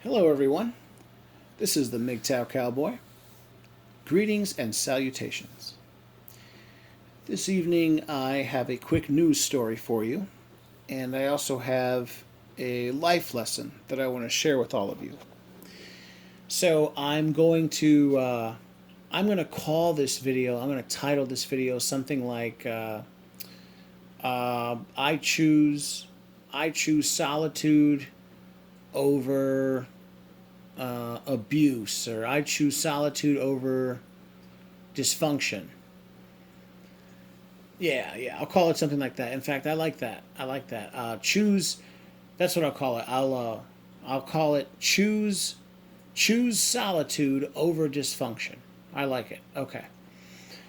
Hello, everyone. This is the Mgtow Cowboy. Greetings and salutations. This evening, I have a quick news story for you, and I also have a life lesson that I want to share with all of you. So I'm going to call this video. I'm going to title this video something like "I choose solitude over abuse," or "I choose solitude over dysfunction." Yeah, I'll call it something like that. In fact, I like that. I like that. Choose. That's what I'll call it. I'll call it choose solitude over dysfunction. I like it. Okay.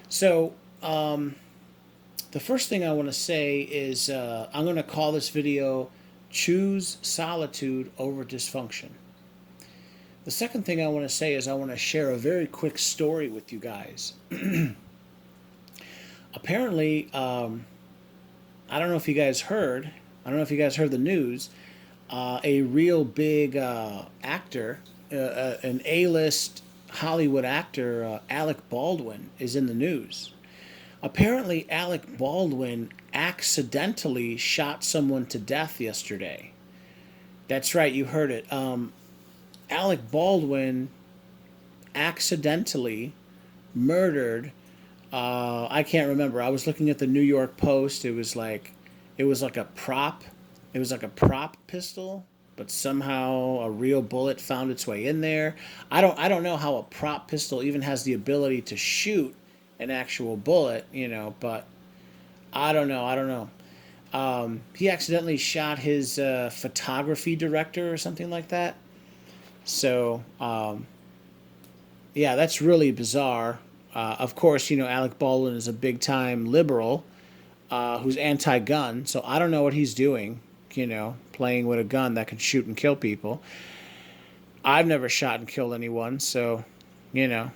So the first thing I want to say is I'm going to call this video "Choose Solitude Over Dysfunction." The second thing I want to say is I want to share a very quick story with you guys. Apparently, I don't know if you guys heard. I don't know if you guys heard the news. A real big actor, an A-list Hollywood actor, Alec Baldwin, is in the news. Apparently, Alec Baldwin accidentally shot someone to death yesterday. That's right, you heard it. Alec Baldwin accidentally murdered. I can't remember. I was looking at the New York Post. It was like a prop. It was like a prop pistol, but somehow a real bullet found its way in there. I don't know how a prop pistol even has the ability to shoot an actual bullet, but I don't know. I don't know. He accidentally shot his photography director or something like that. So, yeah, that's really bizarre. Of course, Alec Baldwin is a big time liberal who's anti gun. So I don't know what he's doing, playing with a gun that can shoot and kill people. I've never shot and killed anyone. So, I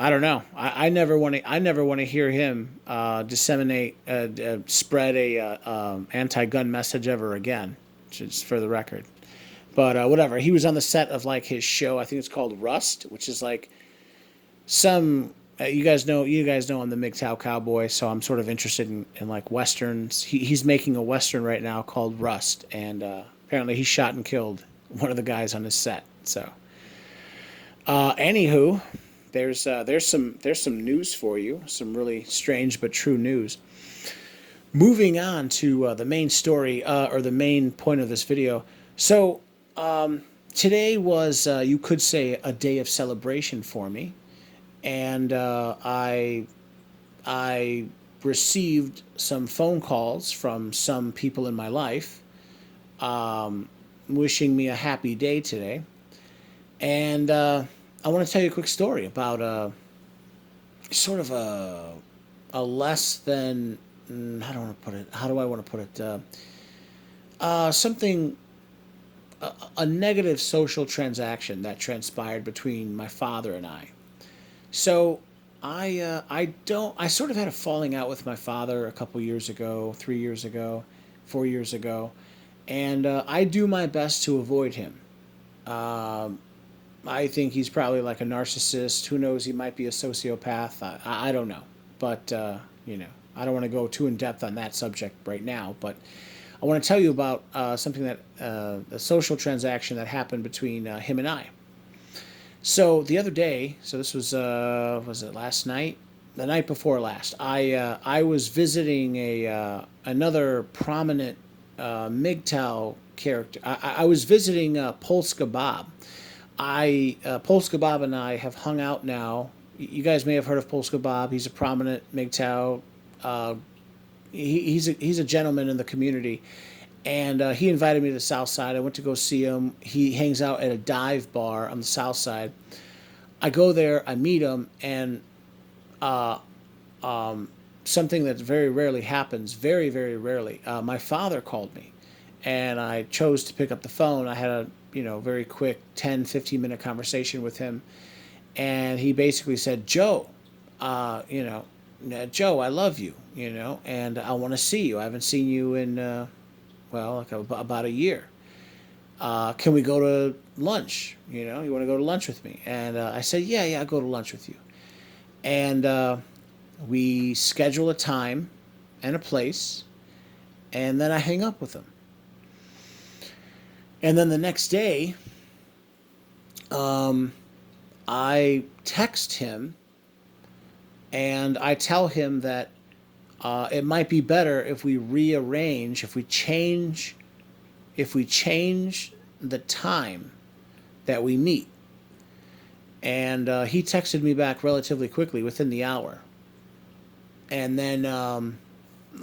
don't know. I never want to. I never want to hear him spread a anti-gun message ever again. Just for the record. But whatever. He was on the set of like his show. I think it's called Rust, which is like some. You guys know I'm the Mgtow Cowboy, so I'm sort of interested in like westerns. He's making a western right now called Rust, and apparently he shot and killed one of the guys on his set. So, anywho, there's some news for you. Some really strange but true news. Moving on to the main story or the main point of this video. So today was, you could say, a day of celebration for me, and I received some phone calls from some people in my life, wishing me a happy day today, and I want to tell you a quick story about sort of a less than how do I want to put it? How do I want to put it? Something a negative social transaction that transpired between my father and I. So I sort of had a falling out with my father a couple years ago, 3 years ago, 4 years ago, and I do my best to avoid him. Um, I think he's probably like a narcissist. Who knows? He might be a sociopath. I don't know, but I don't want to go too in depth on that subject right now. But I want to tell you about something that a social transaction that happened between him and I. So the other day, so this was it last night? The night before last, I was visiting a another prominent Mgtow character. I was visiting Polska Bob. Polska Bob and I have hung out now. You guys may have heard of Polska Bob. He's a prominent Mgtow. Uh, he's a gentleman in the community, and he invited me to the South Side. I went to go see him. He hangs out at a dive bar on the South Side. I go there, I meet him, and uh, something that very rarely happens, very, very rarely. My father called me, and I chose to pick up the phone. I had a very quick 10, 15-minute conversation with him, and he basically said, Joe, Joe, I love you, and I want to see you. I haven't seen you in, well, like about a year. Can we go to lunch? You want to go to lunch with me? And I said, yeah, I'll go to lunch with you. And we schedule a time and a place, and then I hang up with him. And then the next day, um, I text him and I tell him that it might be better if we rearrange, if we change the time that we meet. And he texted me back relatively quickly, within the hour. And then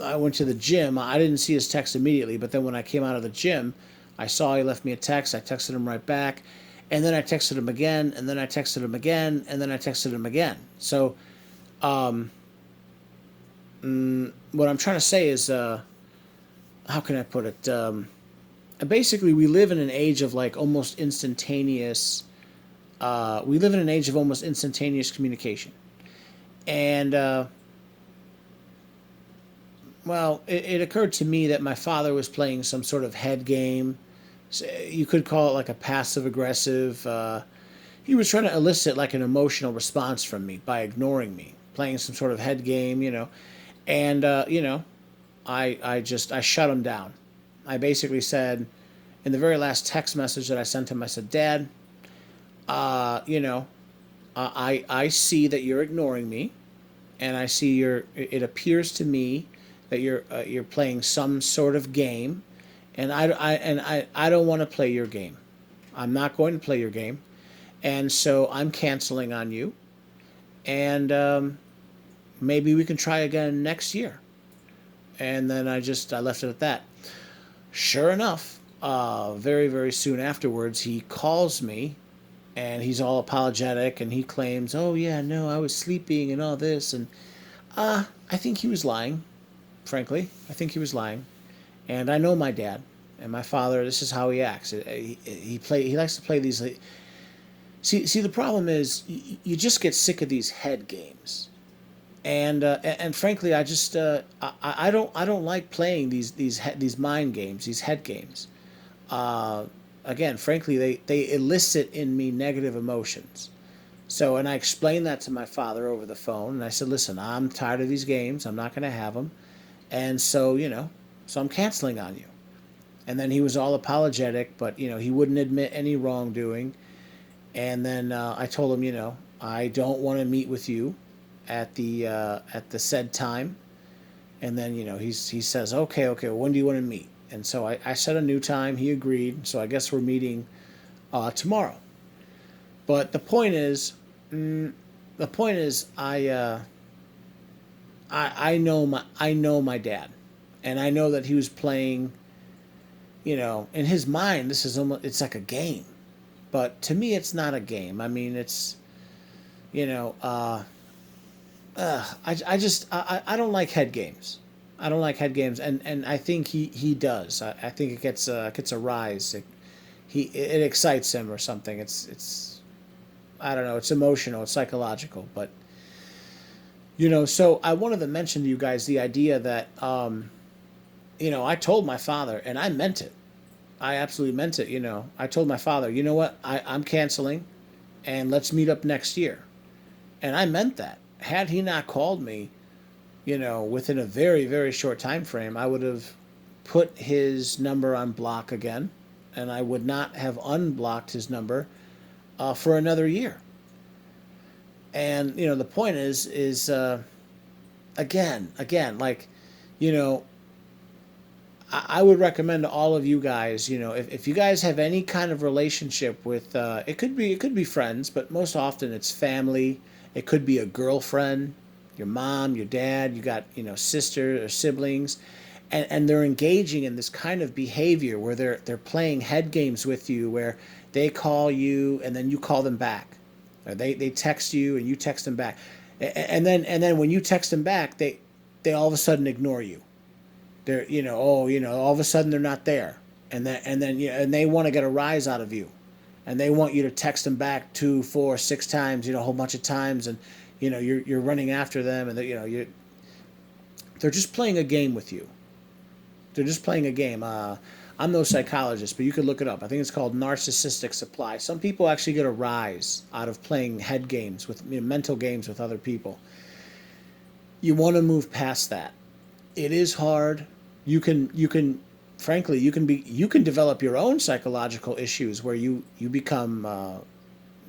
I went to the gym. I didn't see his text immediately, but then when I came out of the gym, I saw he left me a text. I texted him right back. And then I texted him again, and then I texted him again, and then I texted him again. So, um, what I'm trying to say is, how can I put it? Basically, we live in an age of like almost instantaneous. We live in an age of almost instantaneous communication, and well, it occurred to me that my father was playing some sort of head game. You could call it like a passive aggressive. He was trying to elicit like an emotional response from me by ignoring me, playing some sort of head game. And I shut him down. I basically said, in the very last text message that I sent him, I said, Dad, I see that you're ignoring me, and I see it appears to me that you're playing some sort of game, and I don't want to play your game. I'm not going to play your game, and so I'm canceling on you, and maybe we can try again next year. And then I left it at that. Sure enough, very very soon afterwards, he calls me, and he's all apologetic, and he claims, "Oh yeah, no, I was sleeping and all this," and I think he was lying. Frankly, I think he was lying, and I know my dad and my father. This is how he acts. He likes to play these. See, the problem is you just get sick of these head games, and frankly, I don't like playing these mind games, these head games. Uh, Again, frankly, they elicit in me negative emotions. So, and I explained that to my father over the phone, and I said, "Listen, I'm tired of these games. I'm not going to have them, and so I'm canceling on you." And then he was all apologetic, but he wouldn't admit any wrongdoing. And then I told him, I don't want to meet with you at the said time. And then he says, okay, well, when do you want to meet? And so I set a new time. He agreed. So I guess we're meeting tomorrow. But the point is, I know my dad, and I know that he was playing. In his mind, this is it's like a game, but to me, it's not a game. I mean, it's you know, I don't like head games. I don't like head games, and I think he does. I think it gets a rise. It excites him or something. It's I don't know. It's emotional. It's psychological. But so I wanted to mention to you guys the idea that I told my father, and I meant it. I absolutely meant it. I told my father, you know what? I'm canceling, and let's meet up next year. And I meant that. Had he not called me, within a very, very short time frame, I would have put his number on block again, and I would not have unblocked his number for another year. And the point is again, like, you know, I would recommend to all of you guys, if you guys have any kind of relationship with, it could be friends, but most often it's family. It could be a girlfriend, your mom, your dad. You got sister or siblings, and they're engaging in this kind of behavior where they're playing head games with you, where they call you and then you call them back, or they text you and you text them back, and then when you text them back, they all of a sudden ignore you. They're all of a sudden they're not there, and they want to get a rise out of you, and they want you to text them back 2, 4, 6 times, a whole bunch of times, and you're running after them, and they're just playing a game with you. They're just playing a game. I'm no psychologist, but you could look it up. I think it's called narcissistic supply. Some people actually get a rise out of playing head games with, mental games with other people. You want to move past that. It is hard. You can frankly you can develop your own psychological issues where you become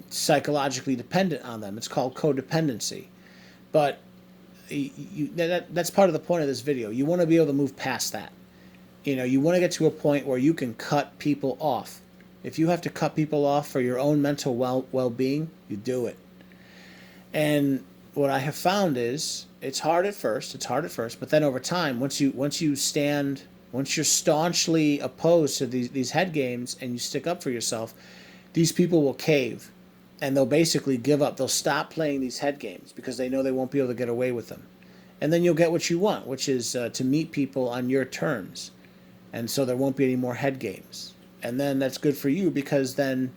psychologically dependent on them. It's called codependency. But that's part of the point of this video. You want to be able to move past that. You want to get to a point where you can cut people off. If you have to cut people off for your own mental well-being, you do it. And what I have found is it's hard at first. It's hard at first, but then over time, once you're staunchly opposed to these head games and you stick up for yourself, these people will cave, and they'll basically give up. They'll stop playing these head games because they know they won't be able to get away with them. And then you'll get what you want, which is to meet people on your terms. And so there won't be any more head games. And then that's good for you because then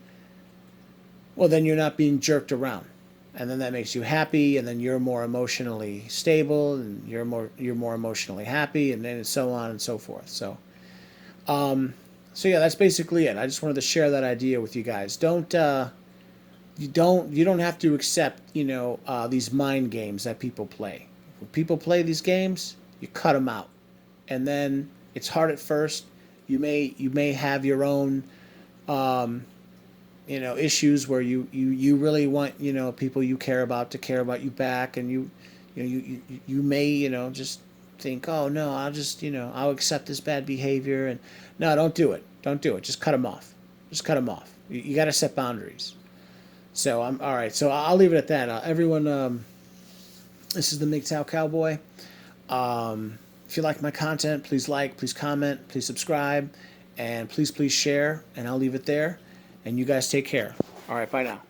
you're not being jerked around. And then that makes you happy, and then you're more emotionally stable, and you're more emotionally happy, and then so on and so forth. So yeah, that's basically it. I just wanted to share that idea with you guys. You don't have to accept these mind games that people play. When people play these games, you cut them out, and then it's hard at first. You may have your own issues where you really want people you care about to care about you back, and you may just think, oh no, I'll accept this bad behavior, and no, don't do it. Just cut them off. You got to set boundaries. So I'm all right. So I'll leave it at that. Everyone, this is the Mgtow Cowboy. If you like my content, please please comment, please subscribe, and please share. And I'll leave it there. And you guys take care. All right, bye now.